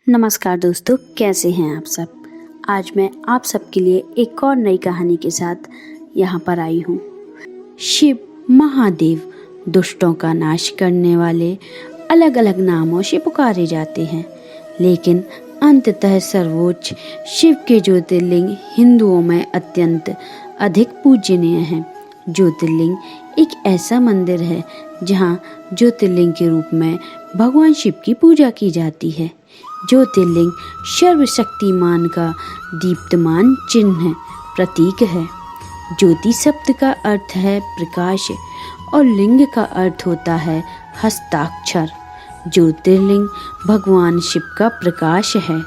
नमस्कार दोस्तों, कैसे हैं आप सब। आज मैं आप सबके लिए एक और नई कहानी के साथ यहाँ पर आई हूँ। शिव महादेव दुष्टों का नाश करने वाले अलग अलग नामों से पुकारे जाते हैं, लेकिन अंततः सर्वोच्च शिव के ज्योतिर्लिंग हिंदुओं में अत्यंत अधिक पूजनीय हैं। ज्योतिर्लिंग एक ऐसा मंदिर है जहाँ ज्योतिर्लिंग के रूप में भगवान शिव की पूजा की जाती है। ज्योतिर्लिंग सर्वशक्तिमान का दीप्तमान चिन्ह प्रतीक है। ज्योति शब्द का अर्थ है प्रकाश और लिंग का अर्थ होता है हस्ताक्षर। ज्योतिर्लिंग भगवान शिव का प्रकाश है।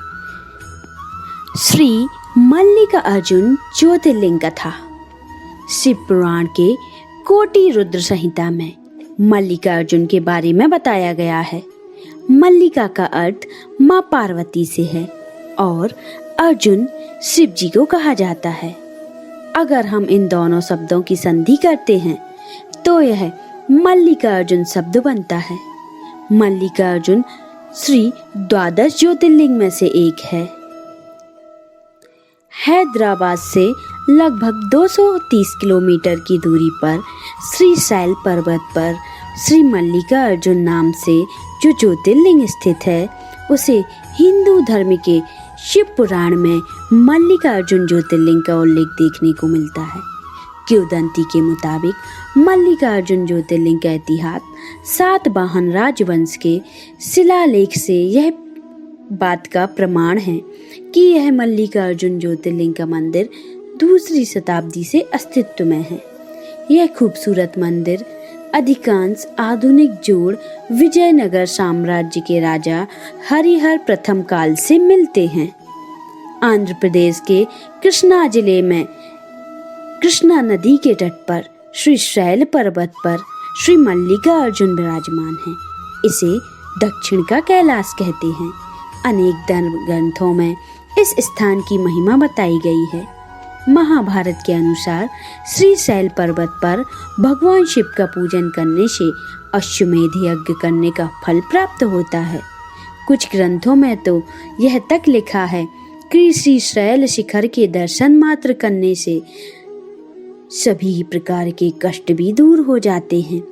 श्री मल्लिकार्जुन ज्योतिर्लिंग कथा। शिव पुराण के कोटि रुद्र संहिता में मल्लिकार्जुन के बारे में बताया गया है। मल्लिका का अर्थ माँ पार्वती से है और अर्जुन शिव जी को कहा जाता है। अगर हम इन दोनों शब्दों की संधि करते हैं तो यह मल्लिकार्जुन शब्द बनता है। मल्लिकार्जुन श्री द्वादश ज्योतिर्लिंग में से एक है। हैदराबाद से लगभग 230 किलोमीटर की दूरी पर श्रीशैल पर्वत पर श्री मल्लिकार्जुन नाम से जो ज्योतिर्लिंग स्थित है, उसे हिंदू धर्म के शिव पुराण में मल्लिकार्जुन ज्योतिर्लिंग का उल्लेख देखने को मिलता है। किंवदंती के मुताबिक मल्लिकार्जुन ज्योतिर्लिंग का इतिहास सातवाहन राजवंश के शिलालेख से यह बात का प्रमाण है कि यह मल्लिकार्जुन ज्योतिर्लिंग का मंदिर दूसरी शताब्दी से अस्तित्व में है। यह खूबसूरत मंदिर अधिकांश आधुनिक जोड़ विजयनगर साम्राज्य के राजा हरिहर प्रथम काल से मिलते हैं। आंध्र प्रदेश के कृष्णा जिले में कृष्णा नदी के तट पर श्रीशैल पर्वत पर श्री मल्लिकार्जुन विराजमान हैं। इसे दक्षिण का कैलाश कहते हैं। अनेक धर्म ग्रंथों में इस स्थान की महिमा बताई गई है। महाभारत के अनुसार श्रीशैल पर्वत पर भगवान शिव का पूजन करने से अश्वमेध यज्ञ करने का फल प्राप्त होता है। कुछ ग्रंथों में तो यह तक लिखा है कि श्रीशैल शिखर के दर्शन मात्र करने से सभी प्रकार के कष्ट भी दूर हो जाते हैं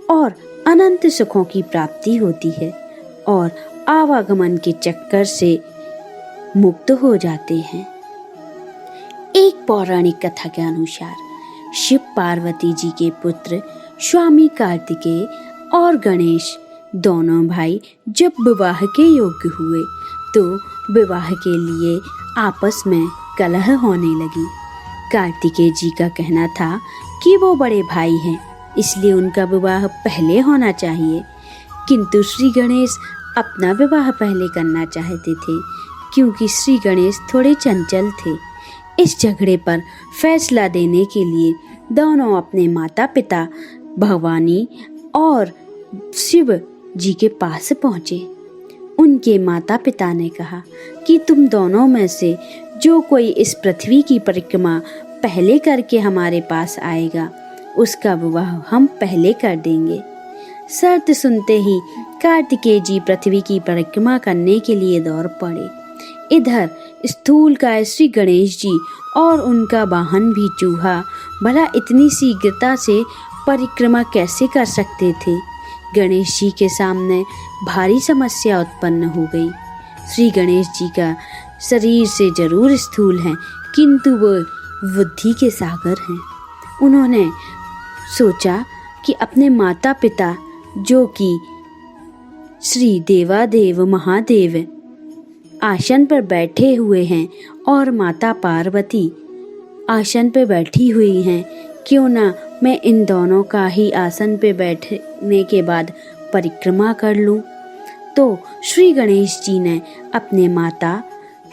और अनंत सुखों की प्राप्ति होती है और आवागमन के चक्कर से मुक्त हो जाते हैं। एक पौराणिक कथा के अनुसार शिव पार्वती जी के पुत्र स्वामी कार्तिकेय और गणेश दोनों भाई जब विवाह के योग्य हुए तो विवाह के लिए आपस में कलह होने लगी। कार्तिकेय जी का कहना था कि वो बड़े भाई हैं, इसलिए उनका विवाह पहले होना चाहिए, किंतु श्री गणेश अपना विवाह पहले करना चाहते थे क्योंकि श्री गणेश थोड़े चंचल थे। इस झगड़े पर फैसला देने के लिए दोनों अपने माता पिता भवानी और शिव जी के पास पहुँचे। उनके माता पिता ने कहा कि तुम दोनों में से जो कोई इस पृथ्वी की परिक्रमा पहले करके हमारे पास आएगा, उसका विवाह हम पहले कर देंगे। शर्त सुनते ही कार्तिकेय जी पृथ्वी की परिक्रमा करने के लिए दौड़ पड़े। इधर स्थूलकाय श्री गणेश जी और उनका वाहन भी चूहा भला इतनी शीघ्रता से परिक्रमा कैसे कर सकते थे। गणेश जी के सामने भारी समस्या उत्पन्न हो गई। श्री गणेश जी का शरीर से जरूर स्थूल हैं, किंतु वो बुद्धि के सागर हैं। उन्होंने सोचा कि अपने माता पिता जो कि श्री देवादेव महादेव आसन पर बैठे हुए हैं और माता पार्वती आसन पर बैठी हुई हैं, क्यों ना मैं इन दोनों का ही आसन पे बैठने के बाद परिक्रमा कर लूं। तो श्री गणेश जी ने अपने माता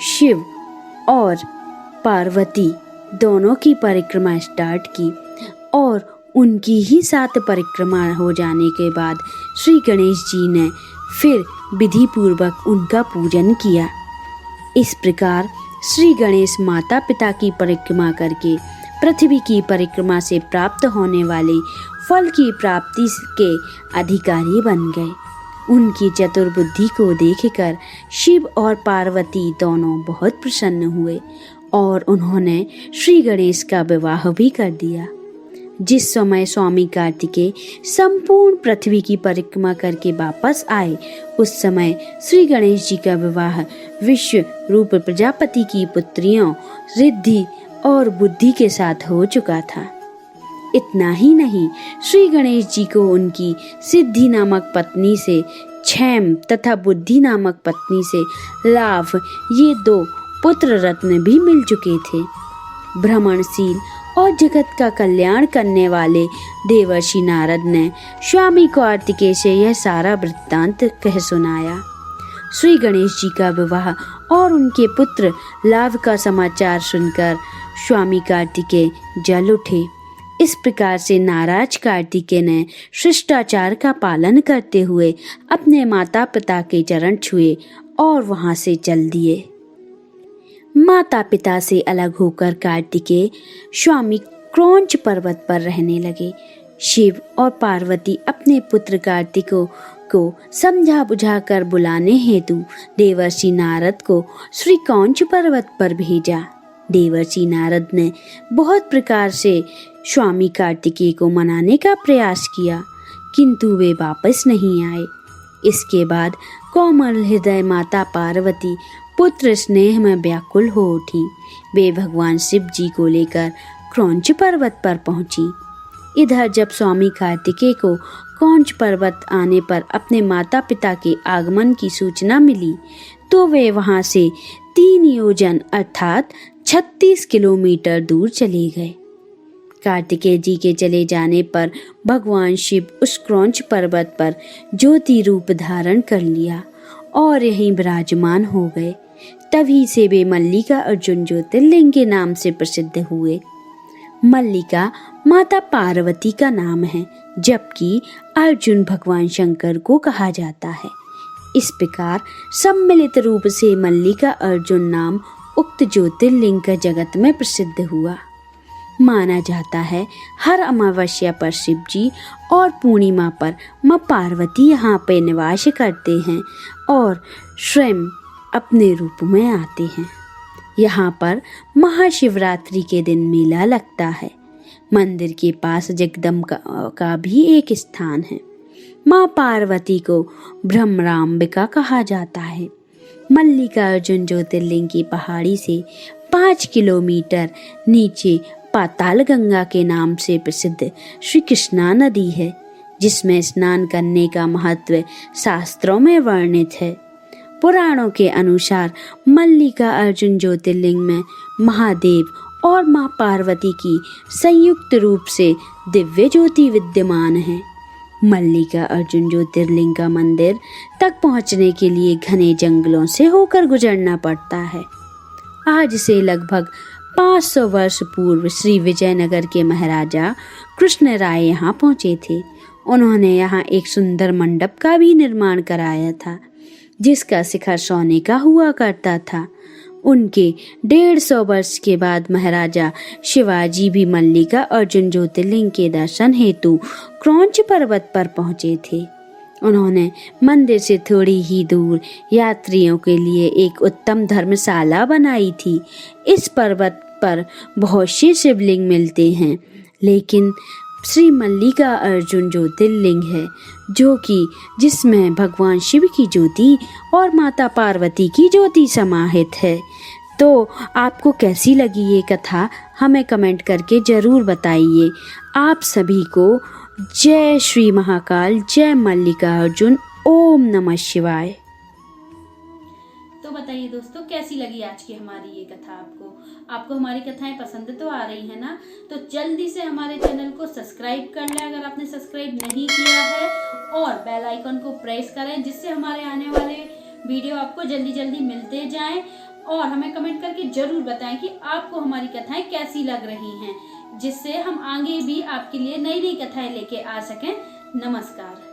शिव और पार्वती दोनों की परिक्रमा स्टार्ट की और उनकी ही साथ परिक्रमा हो जाने के बाद श्री गणेश जी ने फिर विधि पूर्वक उनका पूजन किया। इस प्रकार श्री गणेश माता पिता की परिक्रमा करके पृथ्वी की परिक्रमा से प्राप्त होने वाले फल की प्राप्ति के अधिकारी बन गए उनकी चतुर बुद्धि को देखकर शिव और पार्वती दोनों बहुत प्रसन्न हुए और उन्होंने श्री गणेश का विवाह भी कर दिया। जिस समय स्वामी कार्तिकेय संपूर्ण पृथ्वी की परिक्रमा करके वापस आए, उस समय श्री गणेश जी का विवाह विश्व रूप प्रजापति की पुत्रियों रिद्धि और बुद्धि के साथ हो चुका था। इतना ही नहीं, श्री गणेश जी को उनकी सिद्धि नामक पत्नी से क्षेम तथा बुद्धि नामक पत्नी से लाभ, ये 2 पुत्र रत्न भी मिल चुके थे। भ्रमणशील और जगत का कल्याण करने वाले देवर्षि नारद ने स्वामी कार्तिकेय से यह सारा वृत्तांत कह सुनाया। श्री गणेश जी का विवाह और उनके पुत्र लाभ का समाचार सुनकर स्वामी कार्तिकेय जल उठे। इस प्रकार से नाराज कार्तिकेय ने शिष्टाचार का पालन करते हुए अपने माता पिता के चरण छुए और वहां से चल दिए। माता पिता से अलग होकर कार्तिकेय स्वामी क्रौंच पर्वत पर रहने लगे। शिव और पार्वती अपने पुत्र कार्तिक को समझा बुझाकर बुलाने हेतु देवर्षि नारद को श्री क्रौंच पर्वत पर भेजा। देवर्षि नारद ने बहुत प्रकार से स्वामी कार्तिकेय को मनाने का प्रयास किया, किंतु वे वापस नहीं आए। इसके बाद कोमल हृदय माता पार्वती पुत्र स्नेह में व्याकुल हो उठी। वे भगवान शिव जी को लेकर क्रौंच पर्वत पर पहुंची। इधर जब स्वामी कार्तिकेय को क्रौंच पर्वत आने पर अपने माता पिता के आगमन की सूचना मिली, तो वे वहां से 3 योजन अर्थात 36 किलोमीटर दूर चले गए। कार्तिकेय जी के चले जाने पर भगवान शिव उस क्रौंच पर्वत पर ज्योति रूप धारण कर लिया और यहीं विराजमान हो गए। तभी से वे मल्लिका अर्जुन ज्योतिर्लिंग के नाम से प्रसिद्ध हुए। मल्लिका माता पार्वती का नाम है, जबकि अर्जुन भगवान शंकर को कहा जाता है। इस प्रकार सम्मिलित रूप से मल्लिका अर्जुन नाम उक्त ज्योतिर्लिंग का जगत में प्रसिद्ध हुआ। माना जाता है हर अमावस्या पर शिव जी और पूर्णिमा पर माँ पार्वती यहाँ पे निवास करते हैं और स्वयं अपने रूप में आते हैं। यहाँ पर महाशिवरात्रि के दिन मेला लगता है। मंदिर के पास जगदम्बा का भी एक स्थान है। माँ पार्वती को भ्रमराम्बिका कहा जाता है। मल्लिकार्जुन ज्योतिर्लिंग की पहाड़ी से 5 किलोमीटर नीचे पाताल गंगा के नाम से प्रसिद्ध श्री कृष्णा नदी है, जिसमें स्नान करने का महत्व शास्त्रों में वर्णित है। पुराणों के अनुसार मल्लिका अर्जुन ज्योतिर्लिंग में महादेव और माँ पार्वती की संयुक्त रूप से दिव्य ज्योति विद्यमान है। मल्लिका अर्जुन ज्योतिर्लिंग का मंदिर तक पहुंचने के लिए घने जंगलों से होकर गुजरना पड़ता है। आज से लगभग 500 वर्ष पूर्व श्री विजयनगर के महाराजा कृष्ण राय यहाँ पहुँचे थे। उन्होंने यहाँ एक सुंदर मंडप का भी निर्माण कराया था, जिसका शिखर सोने का हुआ करता था। उनके 150 वर्ष के बाद महाराजा शिवाजी भी मल्लिका अर्जुन ज्योतिर्लिंग के दर्शन हेतु क्रौंच पर्वत पर पहुँचे थे। उन्होंने मंदिर से थोड़ी ही दूर यात्रियों के लिए एक उत्तम धर्मशाला बनाई थी। इस पर्वत पर बहुत से शिवलिंग मिलते हैं, लेकिन श्री मल्लिका अर्जुन ज्योतिर्लिंग है जो कि जिसमें भगवान शिव की ज्योति और माता पार्वती की ज्योति समाहित है। तो आपको कैसी लगी ये कथा, हमें कमेंट करके ज़रूर बताइए। आप सभी को जय श्री महाकाल, जय मल्लिका अर्जुन, ओम नमः शिवाय। तो बताइए दोस्तों, कैसी लगी आज की हमारी ये कथा आपको हमारी कथाएं पसंद तो आ रही है ना? तो जल्दी से हमारे चैनल को सब्सक्राइब कर लें अगर आपने सब्सक्राइब नहीं किया है, और बेल आइकन को प्रेस करें, जिससे हमारे आने वाले वीडियो आपको जल्दी जल्दी मिलते जाएं। और हमें कमेंट करके जरूर बताएं कि आपको हमारी कथाएं कैसी लग रही हैं, जिससे हम आगे भी आपके लिए नई नई कथाएं लेके आ सकें। नमस्कार।